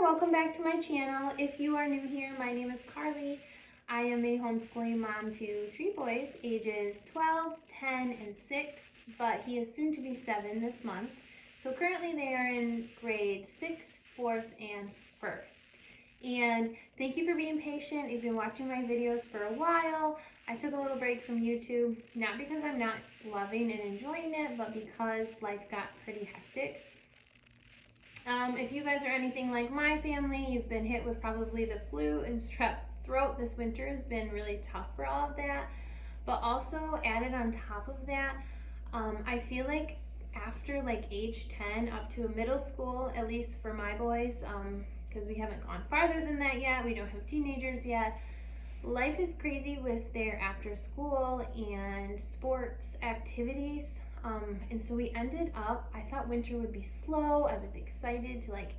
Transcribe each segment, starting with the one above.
welcome back to my channel. If you are new here, my name is Carly. I am a homeschooling mom to 3 boys, ages 12, 10, and 6, but he is soon to be 7 this month. So currently they are in grade 6, 4th, and 1st. And thank you for being patient. You've been watching my videos for a while. I took a little break from YouTube, not because I'm not loving and enjoying it, but because life got pretty hectic. If you guys are anything like my family, you've been hit with probably the flu and strep throat. This winter has been really tough for all of that. But also added on top of that, I feel like after like age 10 up to middle school, at least for my boys, because we haven't gone farther than that yet, we don't have teenagers yet, life is crazy with their after school and sports activities. And so we ended up, I thought winter would be slow. I was excited to like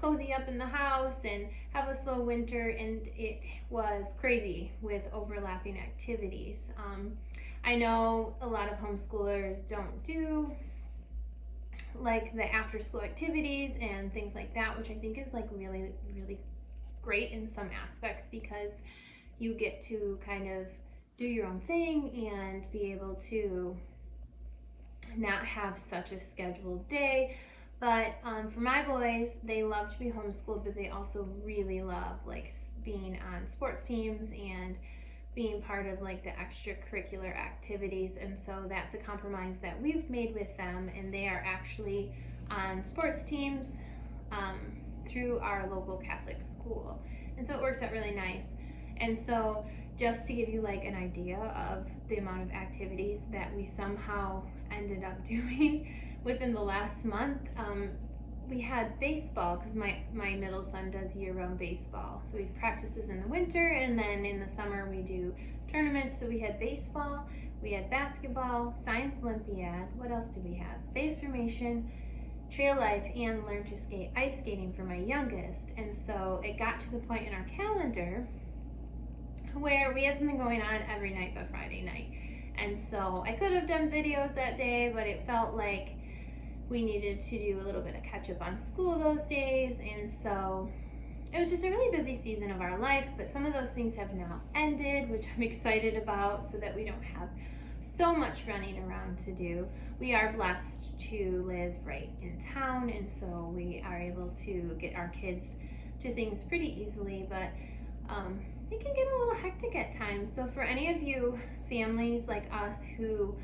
cozy up in the house and have a slow winter, and it was crazy with overlapping activities. I know a lot of homeschoolers don't do like the after school activities and things like that, which I think is like really, really great in some aspects, because you get to kind of do your own thing and be able to not have such a scheduled day. But for my boys, they love to be homeschooled, but they also really love like being on sports teams and being part of like the extracurricular activities. And so that's a compromise that we've made with them, and they are actually on sports teams through our local Catholic school, and so it works out really nice. And so just to give you like an idea of the amount of activities that we somehow ended up doing within the last month, we had baseball, because my middle son does year-round baseball. So we practices in the winter, and then in the summer we do tournaments. So we had baseball, we had basketball, science Olympiad, what else did we have? Faith formation, trail life, and learn to skate ice skating for my youngest. And so it got to the point in our calendar where we had something going on every night but Friday night. And so I could have done videos that day, but it felt like we needed to do a little bit of catch up on school those days. And so it was just a really busy season of our life, but some of those things have now ended, which I'm excited about, so that we don't have so much running around to do. We are blessed to live right in town, and so we are able to get our kids to things pretty easily, but it can get a little hectic at times. So for any of you families like us who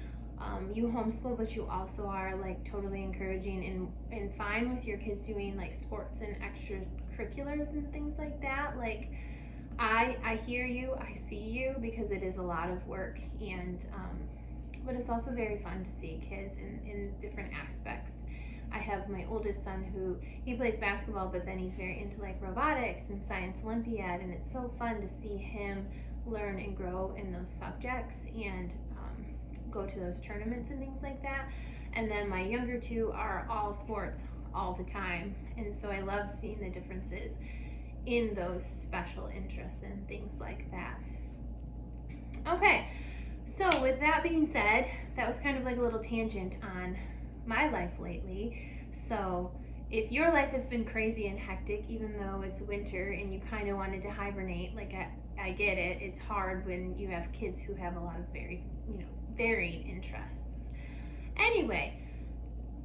you homeschool, but you also are like totally encouraging and fine with your kids doing like sports and extracurriculars and things like that, like I hear you, I see you, because it is a lot of work, and but it's also very fun to see kids in different aspects. I have my oldest son who, he plays basketball, but then he's very into like robotics and science Olympiad, and it's so fun to see him learn and grow in those subjects and go to those tournaments and things like that. And then my younger two are all sports all the time, and so I love seeing the differences in those special interests and things like that. Okay, so with that being said, that was kind of like a little tangent on my life lately. So if your life has been crazy and hectic, even though it's winter and you kind of wanted to hibernate, like I get it. It's hard when you have kids who have a lot of varying interests. Anyway,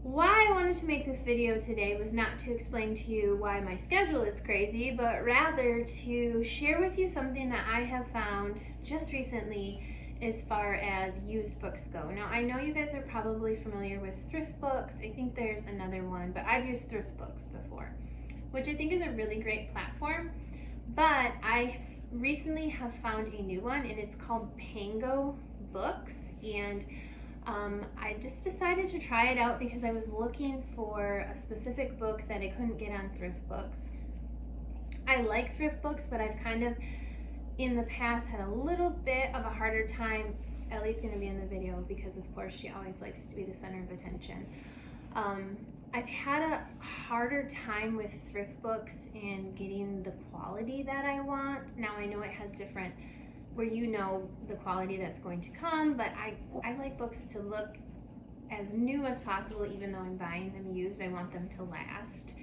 why I wanted to make this video today was not to explain to you why my schedule is crazy, but rather to share with you something that I have found just recently as far as used books go. Now, I know you guys are probably familiar with thrift books. I think there's another one, but I've used thrift books before, which I think is a really great platform. But I recently have found a new one, and it's called Pangobooks, and I just decided to try it out because I was looking for a specific book that I couldn't get on thrift books. I like thrift books, but I've kind of in the past had a little bit of a harder time. Ellie's going to be in the video because of course she always likes to be the center of attention. I've had a harder time with thrift books and getting the quality that I want. Now I know it has different, where you know the quality that's going to come, but I like books to look as new as possible. Even though I'm buying them used, I want them to last.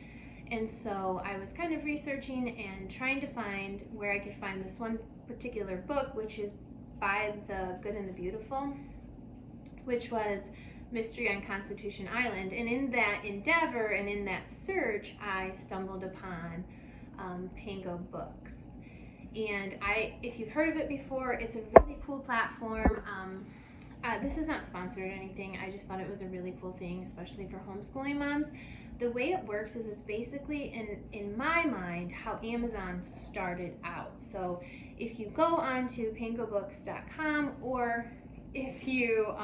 And so I was kind of researching and trying to find where I could find this one particular book, which is by the Good and the Beautiful, which was Mystery on Constitution Island. And in that endeavor and in that search, I stumbled upon Pangobooks. And if you've heard of it before, it's a really cool platform. This is not sponsored or anything. I just thought it was a really cool thing, especially for homeschooling moms. The way it works is it's basically, in my mind, how Amazon started out. So if you go onto pangobooks.com, or if you,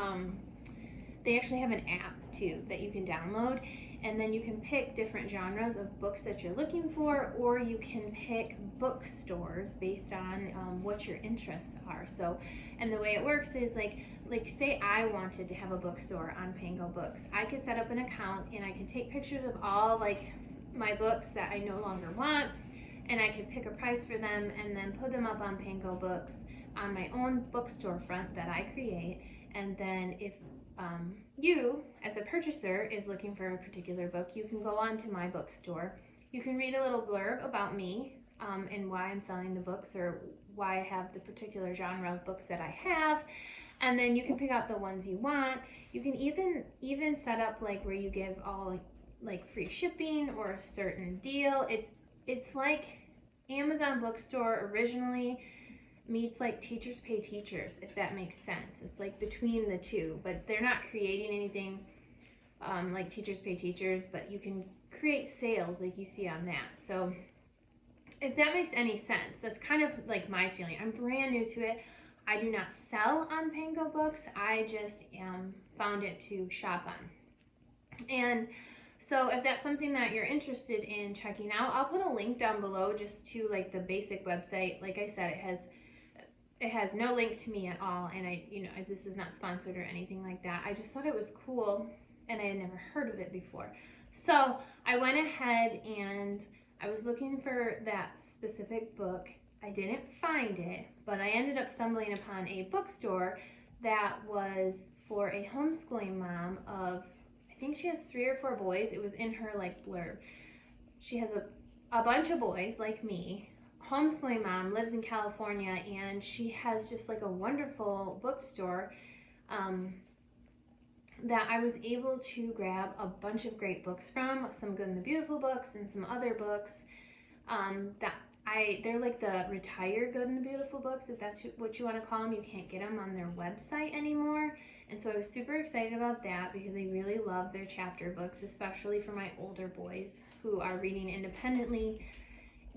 they actually have an app too that you can download, and then you can pick different genres of books that you're looking for, or you can pick bookstores based on what your interests are. So, and the way it works is like say I wanted to have a bookstore on Pangobooks, I could set up an account and I could take pictures of all like my books that I no longer want, and I could pick a price for them and then put them up on Pangobooks on my own bookstore front that I create. And then if you, as a purchaser, is looking for a particular book, you can go on to my bookstore. You can read a little blurb about me and why I'm selling the books, or why I have the particular genre of books that I have, and then you can pick out the ones you want. You can even set up like where you give all like free shipping or a certain deal. It's like Amazon Bookstore originally meets like Teachers Pay Teachers, if that makes sense. It's like between the two, but they're not creating anything like Teachers Pay Teachers, but you can create sales like you see on that. So if that makes any sense, that's kind of like my feeling. I'm brand new to it. I do not sell on Pangobooks. I just found it to shop on. And so if that's something that you're interested in checking out, I'll put a link down below just to like the basic website. Like I said, it has no link to me at all, and this is not sponsored or anything like that. I just thought it was cool, and I had never heard of it before. So I went ahead and I was looking for that specific book. I didn't find it, but I ended up stumbling upon a bookstore that was for a homeschooling mom of, I think she has 3 or 4 boys. It was in her like blurb. She has a bunch of boys like me, homeschooling mom, lives in California, and she has just like a wonderful bookstore that I was able to grab a bunch of great books from, some Good and the Beautiful books and some other books they're like the retired Good and the Beautiful books, if that's what you want to call them. You can't get them on their website anymore. And so I was super excited about that because I really love their chapter books, especially for my older boys who are reading independently.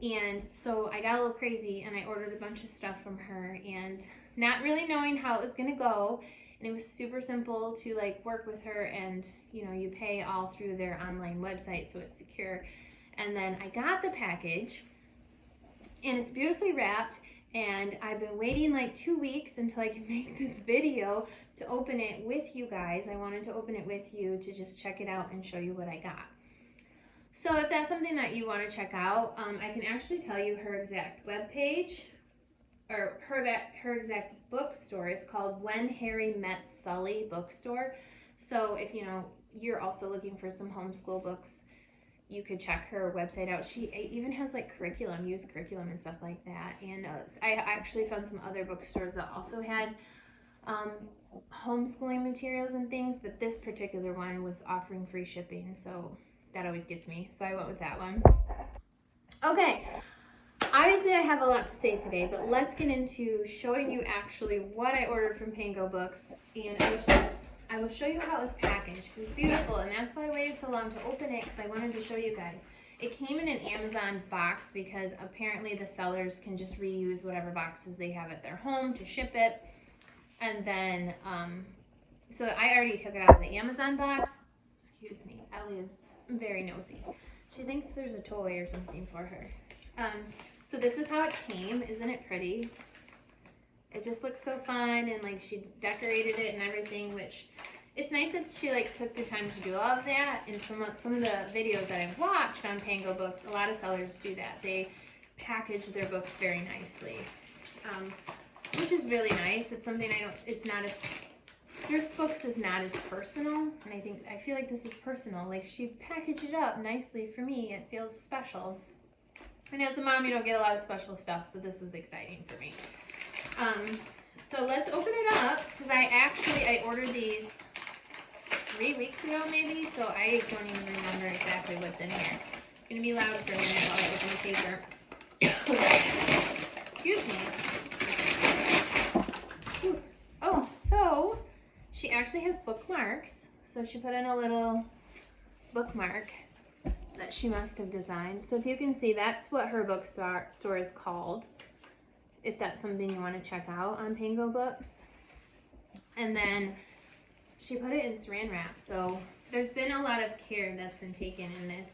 And so I got a little crazy and I ordered a bunch of stuff from her, and not really knowing how it was going to go. And it was super simple to like work with her, and you pay all through their online website, so it's secure. And then I got the package, and it's beautifully wrapped, and I've been waiting like 2 weeks until I can make this video to open it with you guys. I wanted to open it with you to just check it out and show you what I got. So if that's something that you want to check out, I can actually tell you her exact webpage, or her exact bookstore. It's called When Harry Met Sally Bookstore. So if you're also looking for some homeschool books, you could check her website out. She even has like used curriculum and stuff like that. And I actually found some other bookstores that also had homeschooling materials and things, but this particular one was offering free shipping, so that always gets me. So I went with that one. Okay, obviously I have a lot to say today, but let's get into showing you actually what I ordered from Pangobooks, and I will show you how it was packaged. It's beautiful, and that's why I waited so long to open it, because I wanted to show you guys. It came in an Amazon box because apparently the sellers can just reuse whatever boxes they have at their home to ship it. And then, so I already took it out of the Amazon box. Excuse me, Ellie is very nosy. She thinks there's a toy or something for her. So this is how it came. Isn't it pretty? It just looks so fun, and like she decorated it and everything, which it's nice that she like took the time to do all of that. And from some of the videos that I've watched on Pangobooks, a lot of sellers do that. They package their books very nicely, which is really nice. It's something it's not as Thrift Books is not as personal, and I feel like this is personal. Like, she packaged it up nicely for me. It feels special. And as a mom, you don't get a lot of special stuff, so this was exciting for me. So let's open it up, because I ordered these 3 weeks ago maybe, so I don't even remember exactly what's in here. It's going to be loud for a minute while I open the paper. Excuse me. Whew. Oh, so she actually has bookmarks. So she put in a little bookmark that she must have designed. So if you can see, that's what her bookstore is called, if that's something you want to check out on Pangobooks. And then she put it in saran wrap. So there's been a lot of care that's been taken in this.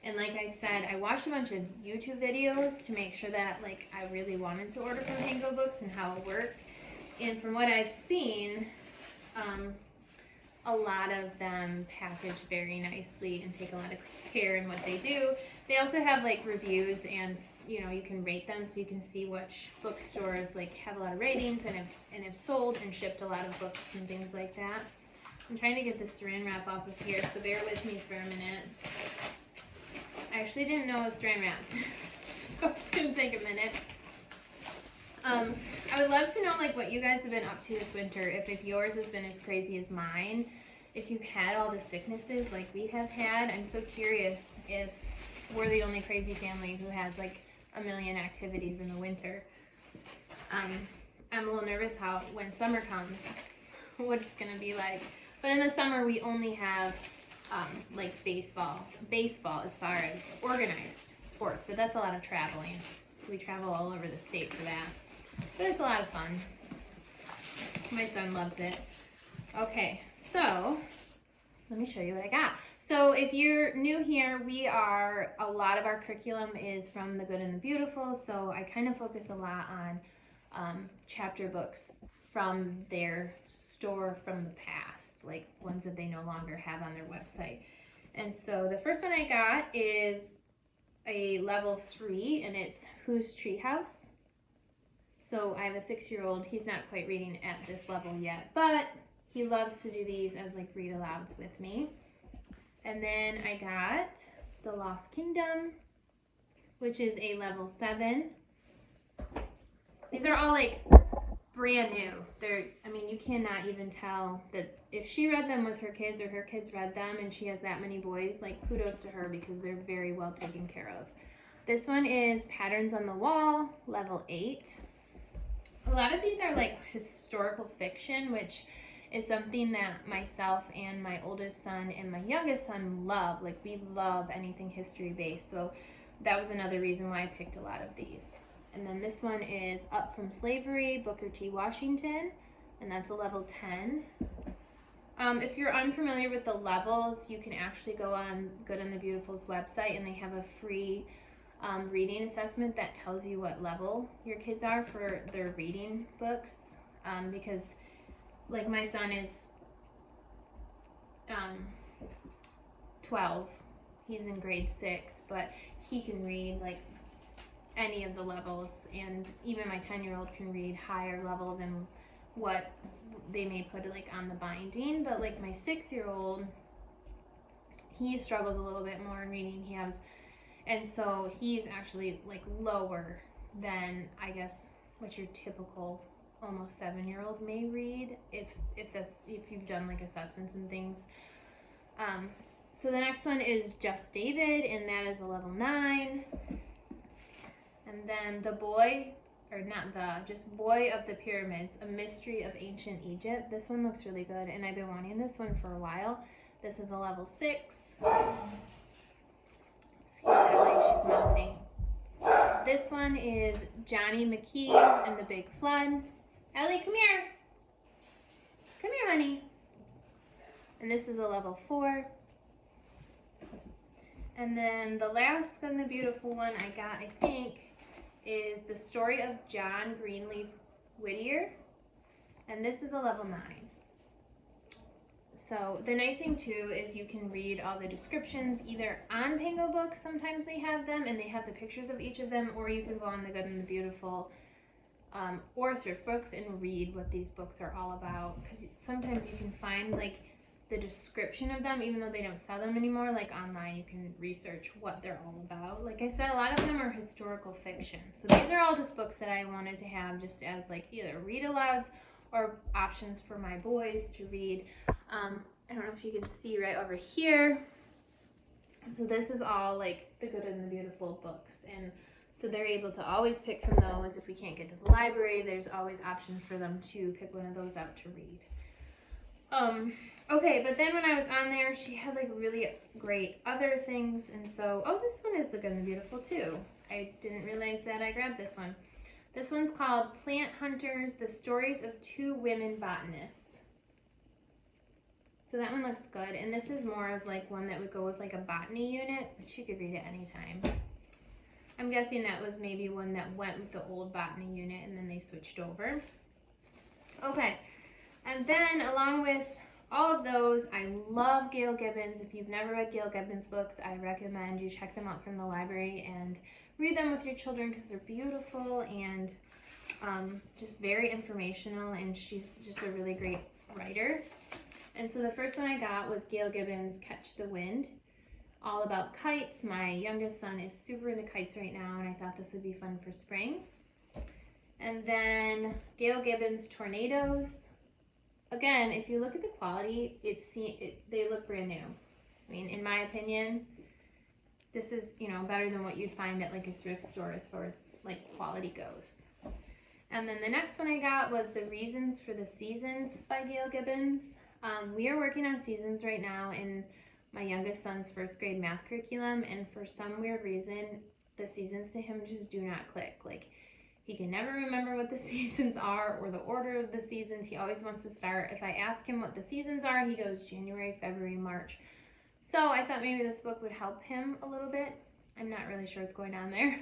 And like I said, I watched a bunch of YouTube videos to make sure that like I really wanted to order from Pangobooks and how it worked. And from what I've seen, a lot of them package very nicely and take a lot of care in what they do. They also have like reviews, and you know, you can rate them so you can see which bookstores like have a lot of ratings and have sold and shipped a lot of books and things like that. I'm trying to get the saran wrap off of here, so bear with me for a minute. I actually didn't know it was saran wrapped, so it's gonna take a minute. I would love to know like what you guys have been up to this winter, if yours has been as crazy as mine, if you've had all the sicknesses like we have had. I'm so curious if we're the only crazy family who has like a million activities in the winter. I'm a little nervous when summer comes, what it's gonna be like. But in the summer we only have like baseball as far as organized sports, but that's a lot of traveling. So we travel all over the state for that. But it's a lot of fun. My son loves it. Okay, so let me show you what I got. So if you're new here, a lot of our curriculum is from The Good and the Beautiful, so I kind of focus a lot on chapter books from their store from the past, like ones that they no longer have on their website. And so the first one I got is a level 3, and it's Whose Treehouse. So I have a 6-year-old. He's not quite reading at this level yet, but he loves to do these as like read alouds with me. And then I got The Lost Kingdom, which is a level 7. These are all like brand new. I mean, you cannot even tell that if she read them with her kids or her kids read them and she has that many boys, like kudos to her because they're very well taken care of. This one is Patterns on the Wall, level 8. A lot of these are like historical fiction, which is something that myself and my oldest son and my youngest son love. Like, we love anything history based, so that was another reason why I picked a lot of these. And then this one is Up From Slavery, Booker T. Washington, and that's a level 10. If you're unfamiliar with the levels, you can actually go on Good and the Beautiful's website, and they have a free reading assessment that tells you what level your kids are for their reading books, because like my son is 12, he's in grade 6, but he can read like any of the levels, and even my 10-year-old can read higher level than what they may put like on the binding. But like my 6-year-old, he struggles a little bit more in reading. And so he's actually like lower than, I guess, what your typical almost 7-year-old may read, if you've done like assessments and things. So the next one is Just David, and that is a level 9. And then Boy of the Pyramids, A Mystery of Ancient Egypt. This one looks really good, and I've been wanting this one for a while. This is a level 6. Excuse Ellie, she's mouthing. This one is Johnny McKee and the Big Flood. Ellie, come here. Come here, honey. And this is a level 4. And then the last and the beautiful one I got, I think, is The Story of John Greenleaf Whittier. And this is a level 9. So the nice thing too is you can read all the descriptions either on Pangobooks, sometimes they have them and they have the pictures of each of them, or you can go on the Good and the Beautiful or thrift books and read what these books are all about, because sometimes you can find like the description of them, even though they don't sell them anymore. Like online you can research what they're all about. Like I said, a lot of them are historical fiction, so these are all just books that I wanted to have just as like either read alouds or options for my boys to read. I don't know if you can see right over here. So this is all like the Good and the Beautiful books, and so they're able to always pick from those. If we can't get to the library, there's always options for them to pick one of those out to read. Okay, but then when I was on there, she had like really great other things, and so, oh, this one is the Good and the Beautiful too. I didn't realize that I grabbed this one. This one's called Plant Hunters, The Stories of Two Women Botanists. So that one looks good, and this is more of like one that would go with like a botany unit, but you could read it anytime. I'm guessing that was maybe one that went with the old botany unit and then they switched over. Okay, and then along with all of those, I love Gail Gibbons. If you've never read Gail Gibbons books, I recommend you check them out from the library and read them with your children, because they're beautiful and just very informational, and she's just a really great writer. And so the first one I got was Gail Gibbons' Catch the Wind, all about kites. My youngest son is super into kites right now, and I thought this would be fun for spring. And then Gail Gibbons' Tornadoes. Again, if you look at the quality, they look brand new. I mean, in my opinion, this is, you know, better than what you'd find at like a thrift store as far as like quality goes. And then the next one I got was The Reasons for the Seasons by Gail Gibbons. We are working on seasons right now in my youngest son's first grade math curriculum, and for some weird reason, the seasons to him just do not click. Like, he can never remember what the seasons are or the order of the seasons. He always wants to start. If I ask him what the seasons are, he goes January, February, March. So I thought maybe this book would help him a little bit. I'm not really sure what's going on there.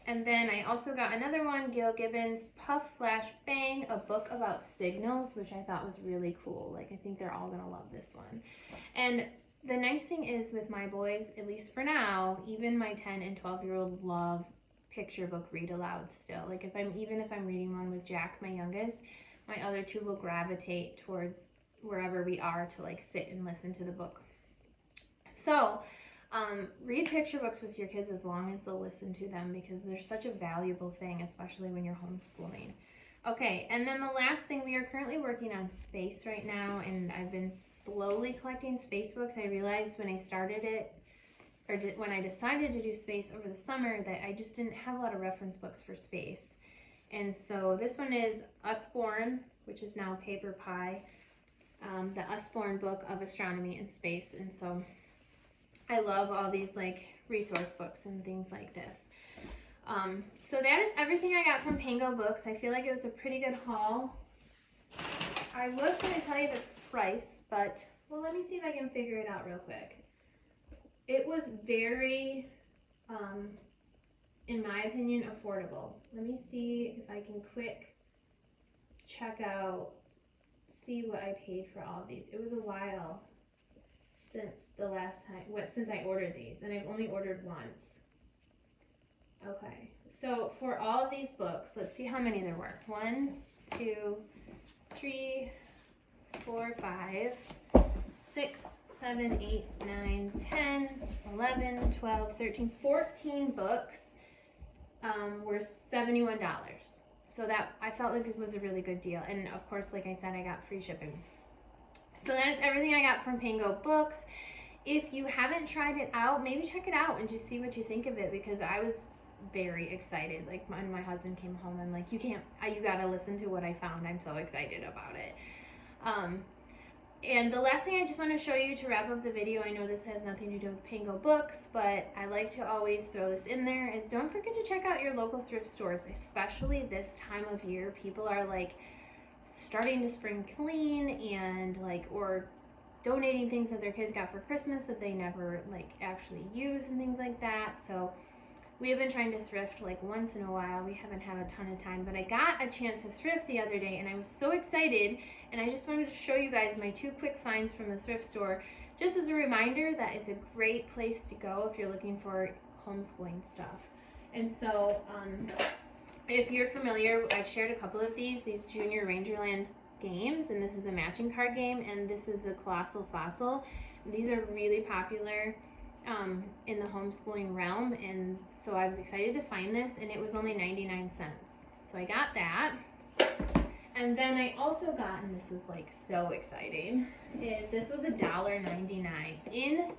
And then I also got another one, Gail Gibbons' Puff Flash Bang, a book about signals, which I thought was really cool. Like, I think they're all gonna love this one. And the nice thing is with my boys, at least for now, even my 10 and 12-year-old love picture book read aloud still. Like, even if I'm reading one with Jack, my youngest, my other two will gravitate towards wherever we are to like sit and listen to the book. So read picture books with your kids as long as they'll listen to them, because they're such a valuable thing, especially when you're homeschooling. Okay, and then the last thing, we are currently working on space right now, and I've been slowly collecting space books. I realized when I started it, or when I decided to do space over the summer, that I just didn't have a lot of reference books for space. And so this one is Usborne, which is now Paper Pie, the Usborne book of astronomy and space. And so I love all these like resource books and things like this. So that is everything I got from Pangobooks. I feel like it was a pretty good haul. I was going to tell you the price, but, well, let me see if I can figure it out real quick. It was very, in my opinion, affordable. Let me see if I can quick check out, see what I paid for all of these. It was a while since the last time, since I ordered these, and I've only ordered once. Okay, so for all of these books, let's see how many there were. 1, 2, 3, 4, 5, 6, 7, 8, 9, 10, 11, 12, 13, 14 books were $71. So that, I felt like it was a really good deal. And of course, like I said, I got free shipping. So that is everything I got from Pangobooks. If you haven't tried it out, maybe check it out and just see what you think of it, because I was very excited. Like when my husband came home, I'm like, you gotta listen to what I found. I'm so excited about it. And the last thing I just want to show you to wrap up the video, I know this has nothing to do with Pangobooks, but I like to always throw this in there, is don't forget to check out your local thrift stores, especially this time of year. People are like starting to spring clean and like, or donating things that their kids got for Christmas that they never like actually use and things like that. So we have been trying to thrift like once in a while. We haven't had a ton of time, but I got a chance to thrift the other day and I was so excited, and I just wanted to show you guys my 2 quick finds from the thrift store, just as a reminder that it's a great place to go if you're looking for homeschooling stuff. And so If you're familiar, I've shared a couple of these Junior Rangerland games, and this is a matching card game, and this is the Colossal Fossil. These are really popular in the homeschooling realm, and so I was excited to find this, and it was only 99 cents. So I got that. And then I also got, and this was like so exciting, this was $1.99 in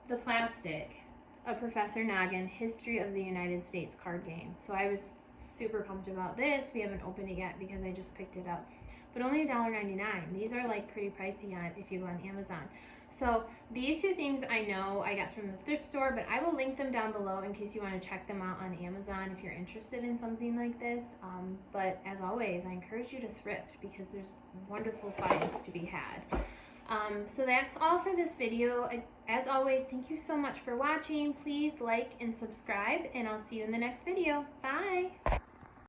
the plastic, a Professor Noggin History of the United States card game. So I was super pumped about this. We haven't opened it yet because I just picked it up, but only $1.99. These are like pretty pricey on if you go on Amazon. So these two things I know I got from the thrift store, but I will link them down below in case you want to check them out on Amazon if you're interested in something like this. But as always, I encourage you to thrift because there's wonderful finds to be had. So that's all for this video. As always, thank you so much for watching. Please like and subscribe, and I'll see you in the next video. Bye!